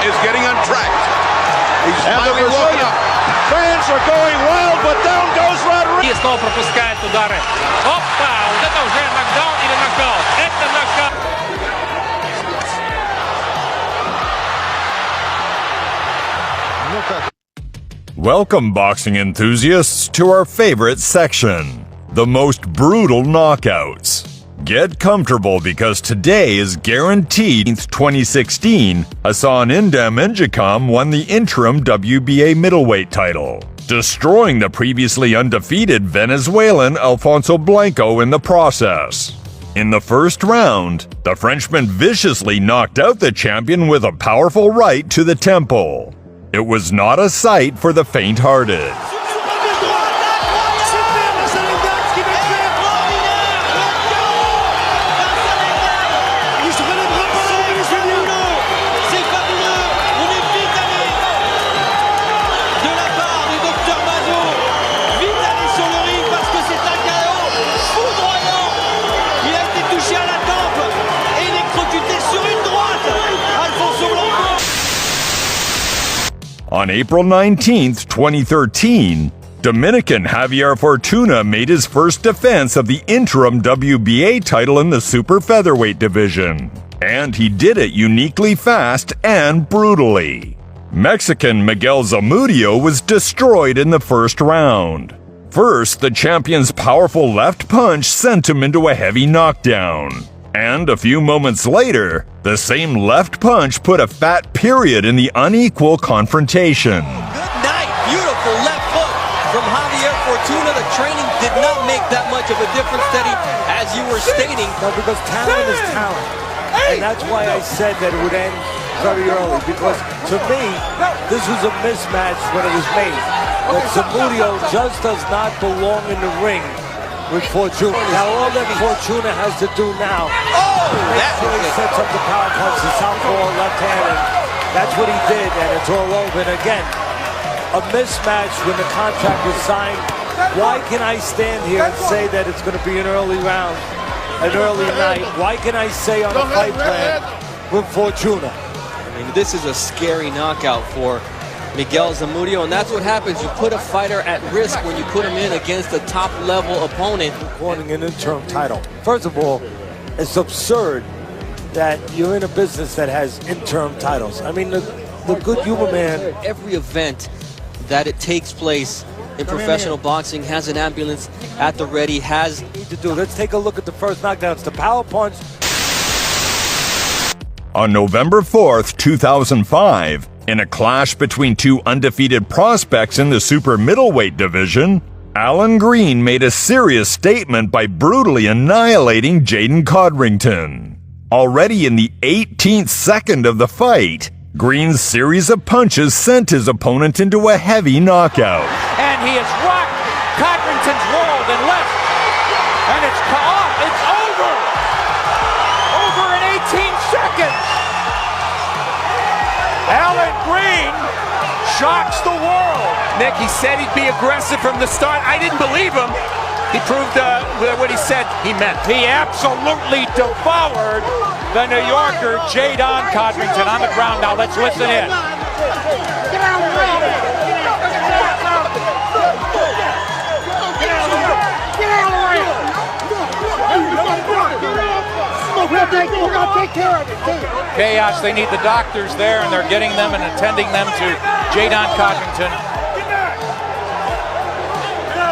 is getting untracked. He's And the finally woken Brazilian up. fans are going wild, but down goes Rodriguez. И снова пропускает удары. Опа! Вот это уже нокдаун или нокаут? Это нокаут. Welcome, boxing enthusiasts, to our favorite section, the most brutal knockouts. Get comfortable because today is guaranteed. 2016, Hassan Indam Njoku won the interim WBA middleweight title, destroying the previously undefeated Venezuelan Alfonso Blanco in the process. In the first round, the Frenchman viciously knocked out the champion with a powerful right to the temple. It was not a sight for the faint-hearted. On April 19, 2013, Dominican Javier Fortuna made his first defense of the interim WBA title in the super featherweight division, and he did it uniquely fast and brutally. Mexican Miguel Zamudio was destroyed in the first round. First, the champion's powerful left punch sent him into a heavy knockdown. And a few moments later, the same left punch put a fat period in the unequal confrontation. Good night. Beautiful left hook from Javier Fortuna. The training did not make that much of a difference, Teddy, as you were stating. No, because talent is talent. And that's why I said that it would end very early. Because to me, this was a mismatch when it was made. That Zamudio just does not belong in the ring with Fortuna. Now all that Fortuna has to do now, make sure he sets up the power punch, the southpaw left-handed. That's what he did, and it's all over. And again, a mismatch when the contract was signed. Why can I stand here and say that it's going to be an early round, an early night? Why can I say on a fight plan with Fortuna? I mean, this is a scary knockout for Miguel Zamudio, and that's what happens. You put a fighter at risk when you put him in against a top-level opponent. Wanting an interim title. First of all, it's absurd that you're in a business that has interim titles. I mean, the good human man. Every event that it takes place in professional boxing has an ambulance at the ready, has... To do. Let's take a look at the first knockdown. It's the power punch. On November 4th, 2005, in a clash between two undefeated prospects in the super middleweight division, Alan Green made a serious statement by brutally annihilating Jaden Codrington. Already in the 18th second of the fight, Green's series of punches sent his opponent into a heavy knockout. And he has rocked Codrington's world and left. And it's off. It's over. Over in 18 seconds. Alan Green shocks the world. Nick, he said he'd be aggressive from the start. I didn't believe him. He proved what he said he meant. He absolutely devoured the New Yorker, Jaden Codrington, on the ground. Now let's listen in. Get out of the ring. Get out of the ring. We're going to take care of it, too. Chaos, they need the doctors there, and they're getting them and attending them to Jaden Codrington,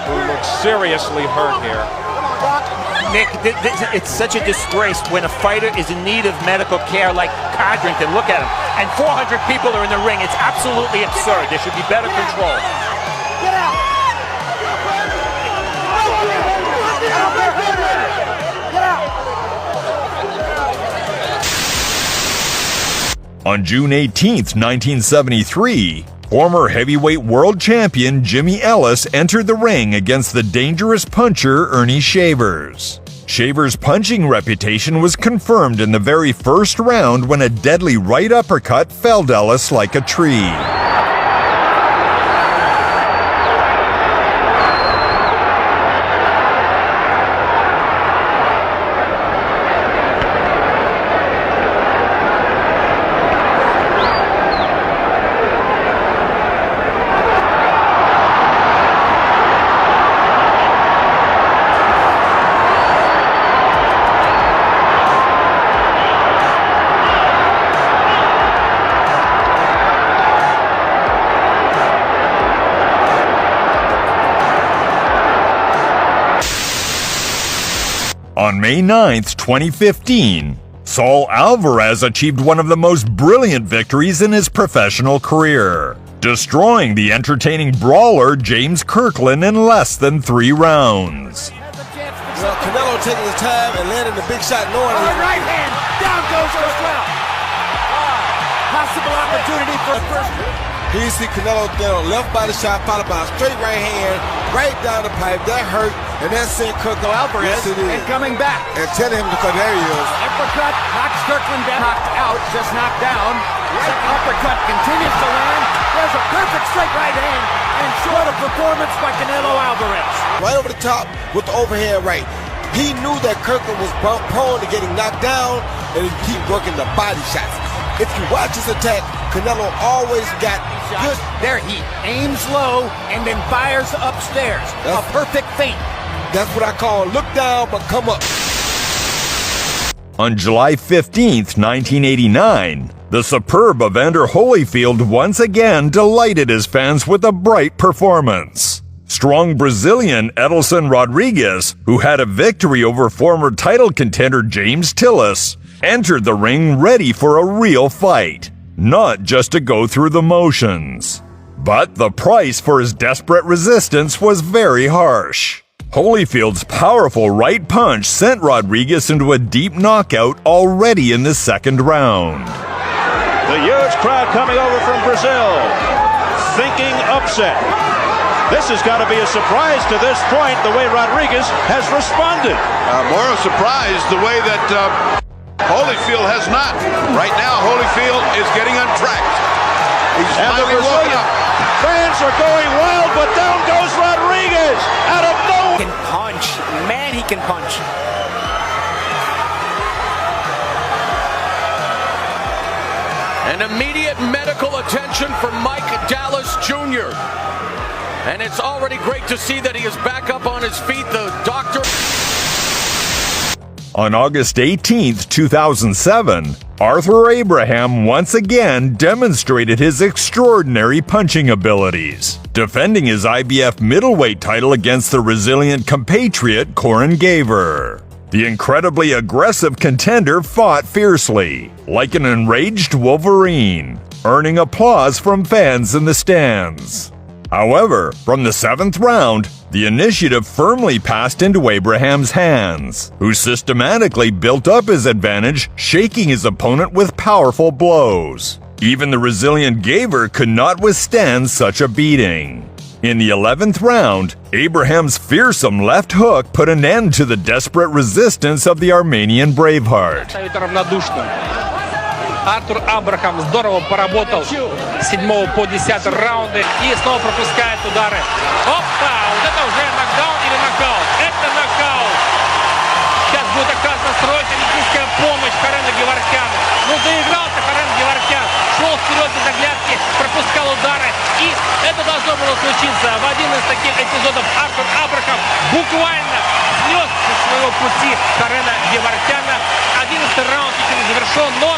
who looks seriously hurt here. Nick, it's such a disgrace when a fighter is in need of medical care like Codrington. Look at him. And 400 people are in the ring. It's absolutely absurd. There should be better control. Get out! Get out! On June 18, 1973, former heavyweight world champion Jimmy Ellis entered the ring against the dangerous puncher Ernie Shavers. Shavers' punching reputation was confirmed in the very first round when a deadly right uppercut felled Ellis like a tree. On May 9th, 2015, Saul Alvarez achieved one of the most brilliant victories in his professional career, destroying the entertaining brawler James Kirkland in less than 3 rounds. Well, Canelo taking his time and landing the big shot, knowing Right hand, down goes Cresswell. Possible opportunity for a first. Here you see Canelo left body shot followed by a straight right hand right down the pipe. That hurt, and that sent Kirkland Alvarez and coming back. And tell him because there he is. Uppercut knocks Kirkland down. Knocked out, just knocked down. Second uppercut continues to land. There's a perfect straight right hand and short of performance by Canelo Alvarez. Right over the top with the overhead right. He knew that Kirkland was prone to getting knocked down and he keep working the body shots. If you watch his attack, Canelo always got good. There he aims low and then fires upstairs. A perfect feint. That's what I call look down but come up. On July 15th, 1989, the superb Evander Holyfield once again delighted his fans with a bright performance. Strong Brazilian Edilson Rodriguez, who had a victory over former title contender James Tillis, entered the ring ready for a real fight, not just to go through the motions. But the price for his desperate resistance was very harsh. Holyfield's powerful right punch sent Rodriguez into a deep knockout already in the second round. The huge crowd coming over from Brazil, thinking upset. This has got to be a surprise to this point, the way Rodriguez has responded. More a surprise the way that Holyfield has not. Right now, Holyfield is getting untracked. He's And the finally woken Brazilian up. fans are going wild, but down goes Rodriguez out of nowhere. He can punch. Man, he can punch. An immediate medical attention for Mike Dallas Jr. And it's already great to see that he is back up on his feet. The doctor... On August 18th, 2007, Arthur Abraham once again demonstrated his extraordinary punching abilities, defending his IBF middleweight title against the resilient compatriot Corin Gaver. The incredibly aggressive contender fought fiercely, like an enraged Wolverine, earning applause from fans in the stands. However, from the 7th round, the initiative firmly passed into Abraham's hands, who systematically built up his advantage, shaking his opponent with powerful blows. Even the resilient Gaver could not withstand such a beating. In the 11th round, Abraham's fearsome left hook put an end to the desperate resistance of the Armenian Braveheart. Артур Абрахам здорово поработал с 7 по 10 раунды и снова пропускает удары. Опа! Вот это уже нокдаун или нокаут? Это нокаут! Сейчас будет оказана срочная медицинская помощь Корену Геворкяну. Ну заигрался Корен Геворкян, шел вперед без оглядки, пропускал удары. И это должно было случиться. В один из таких эпизодов Артур Абрахам буквально снес со своего пути Корена Геворкяна. 11-й раунд еще не завершен, но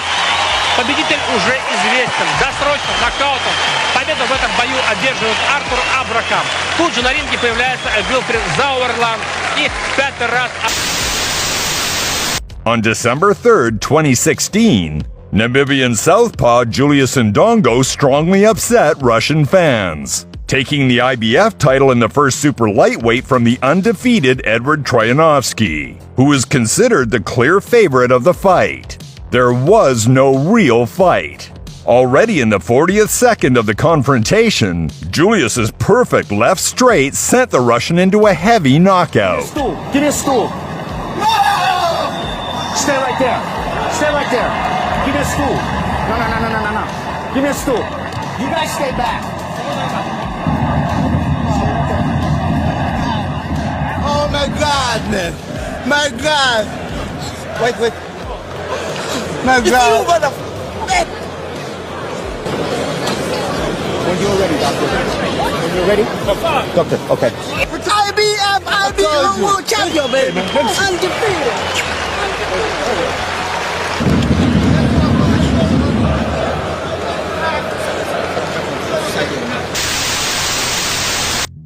победитель уже известен. Досрочным нокаутом победу в этом бою одерживает Артур Абрахам. Тут же на ринге появляется Вилфред Зауэрланд. И в 5-й раз... On December 3rd, 2016, Namibian southpaw Julius Ndongo strongly upset Russian fans, taking the IBF title in the first super lightweight from the undefeated Edward Troyanovsky, who was considered the clear favorite of the fight. There was no real fight. Already in the 40th second of the confrontation, Julius's perfect left straight sent the Russian into a heavy knockout. Give me a stool. Stay right there. Stay right there. Give me a stool. No. Give me a stool. You guys stay back. Oh my God, man. My God. Wait. My God. When you're ready, doctor. When you're ready? Doctor, okay. IBF world champion, baby. Undefeated.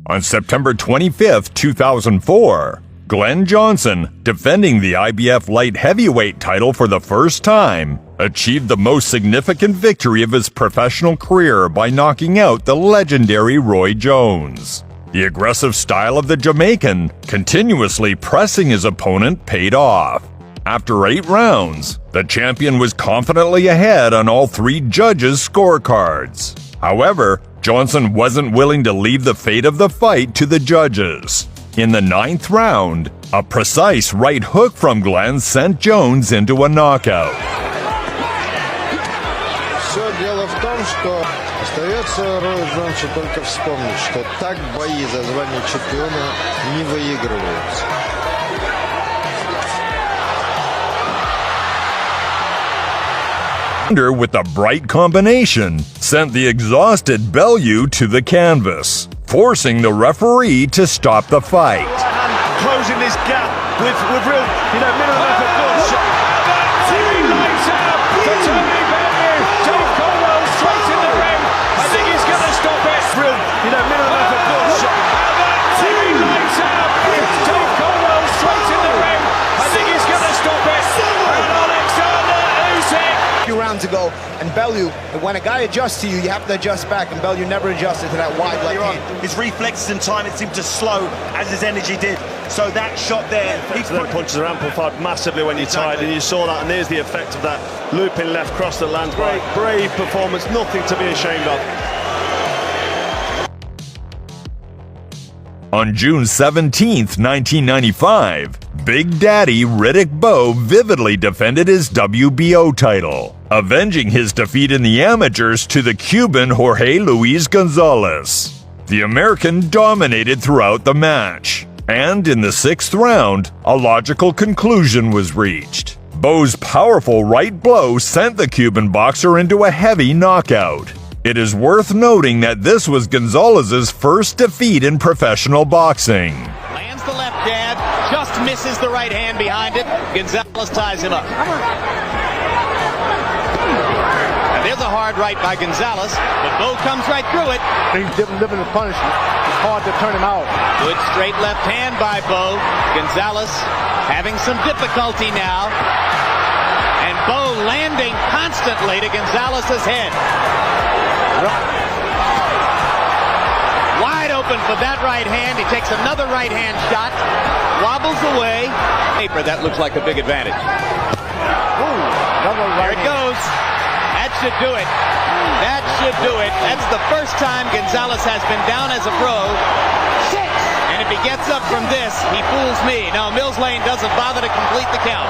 On September 25th, 2004, Glenn Johnson, defending the IBF light heavyweight title for the first time, achieved the most significant victory of his professional career by knocking out the legendary Roy Jones. The aggressive style of the Jamaican, continuously pressing his opponent, paid off. After 8 rounds, the champion was confidently ahead on all 3 judges' scorecards. However, Johnson wasn't willing to leave the fate of the fight to the judges. In the 9th round, a precise right hook from Glenn sent Jones into a knockout. Все дело в том, что остается Рою Джонсу только вспомнить, что так бои за звание чемпиона не выигрываются. With a bright combination, sent the exhausted Bellew to the canvas, forcing the referee to stop the fight. Closing this gap with real, minimum effort. Good. TV lights out for Tony Bellew. Dave Colwell straight in the ring. I think he's going to stop it. Real, minimum effort. Good. TV lights out. Dave Colwell straight in the ring. I think he's going to stop it. And Alexander Usyk. Few rounds ago, and Bellew, when a guy adjusts to you, you have to adjust back, and Bellew never adjusted to that wide left hand. His reflexes and timing seemed to slow as his energy did. So that shot there, Them punches are amplified massively when you're tired, and you saw that, and there's the effect of that looping left cross that lands. Brave performance, nothing to be ashamed of. On June 17, 1995, Big Daddy Riddick Bowe vividly defended his WBO title, avenging his defeat in the amateurs to the Cuban Jorge Luis Gonzalez. The American dominated throughout the match, and in the 6th round, a logical conclusion was reached. Bowe's powerful right blow sent the Cuban boxer into a heavy knockout. It is worth noting that this was Gonzalez's first defeat in professional boxing. Lands the left jab, just misses the right hand behind it. Gonzalez ties him up. And there's a hard right by Gonzalez, but Bowe comes right through it. He's living the punishment. It's hard to turn him out. Good straight left hand by Bowe. Gonzalez having some difficulty now. And Bowe landing constantly to Gonzalez's head. Wide open for that right hand. He takes another right hand shot, wobbles away. Paper, that looks like a big advantage. There it goes. That should do it. That should do it. That's the first time Gonzalez has been down as a pro. And if he gets up from this, he fools me. Now, Mills Lane doesn't bother to complete the count.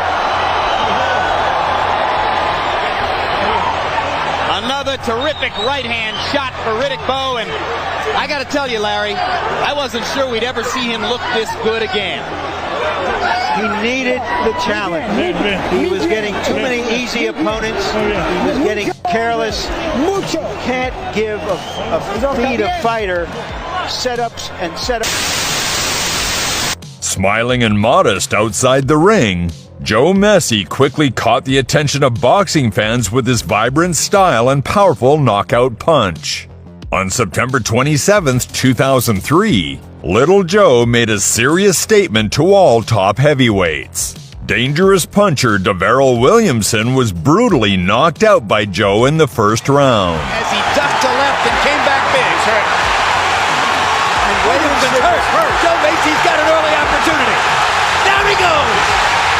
Another terrific right-hand shot for Riddick Bowe, and I got to tell you, Larry, I wasn't sure we'd ever see him look this good again. He needed the challenge. He was getting too many easy opponents. He was getting careless. You can't give feed a fighter setups and setups. Smiling and modest outside the ring, Joe Messi quickly caught the attention of boxing fans with his vibrant style and powerful knockout punch. On September 27, 2003, Little Joe made a serious statement to all top heavyweights. Dangerous puncher DeVarrell Williamson was brutally knocked out by Joe in the 1st round. As he ducked to left and came back big. He's hurt. And Williamson's hurt. Joe Macy's got an early opportunity. Down he goes.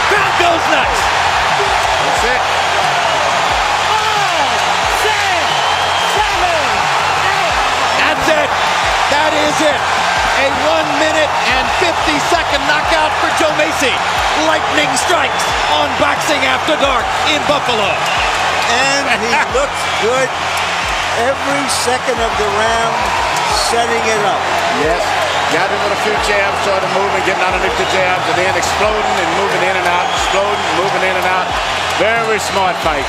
Crowd goes nuts. That's it. 5, 6, 7, 8. That's it. That is it. A 1-minute and 50-second knockout for Joe Macy. Lightning strikes on Boxing After Dark in Buffalo. And he looked good every second of the round, setting it up. Yes, got him with a few jabs, started moving, getting underneath the jabs, and then exploding and moving in and out, exploding, moving in and out. Very smart fight.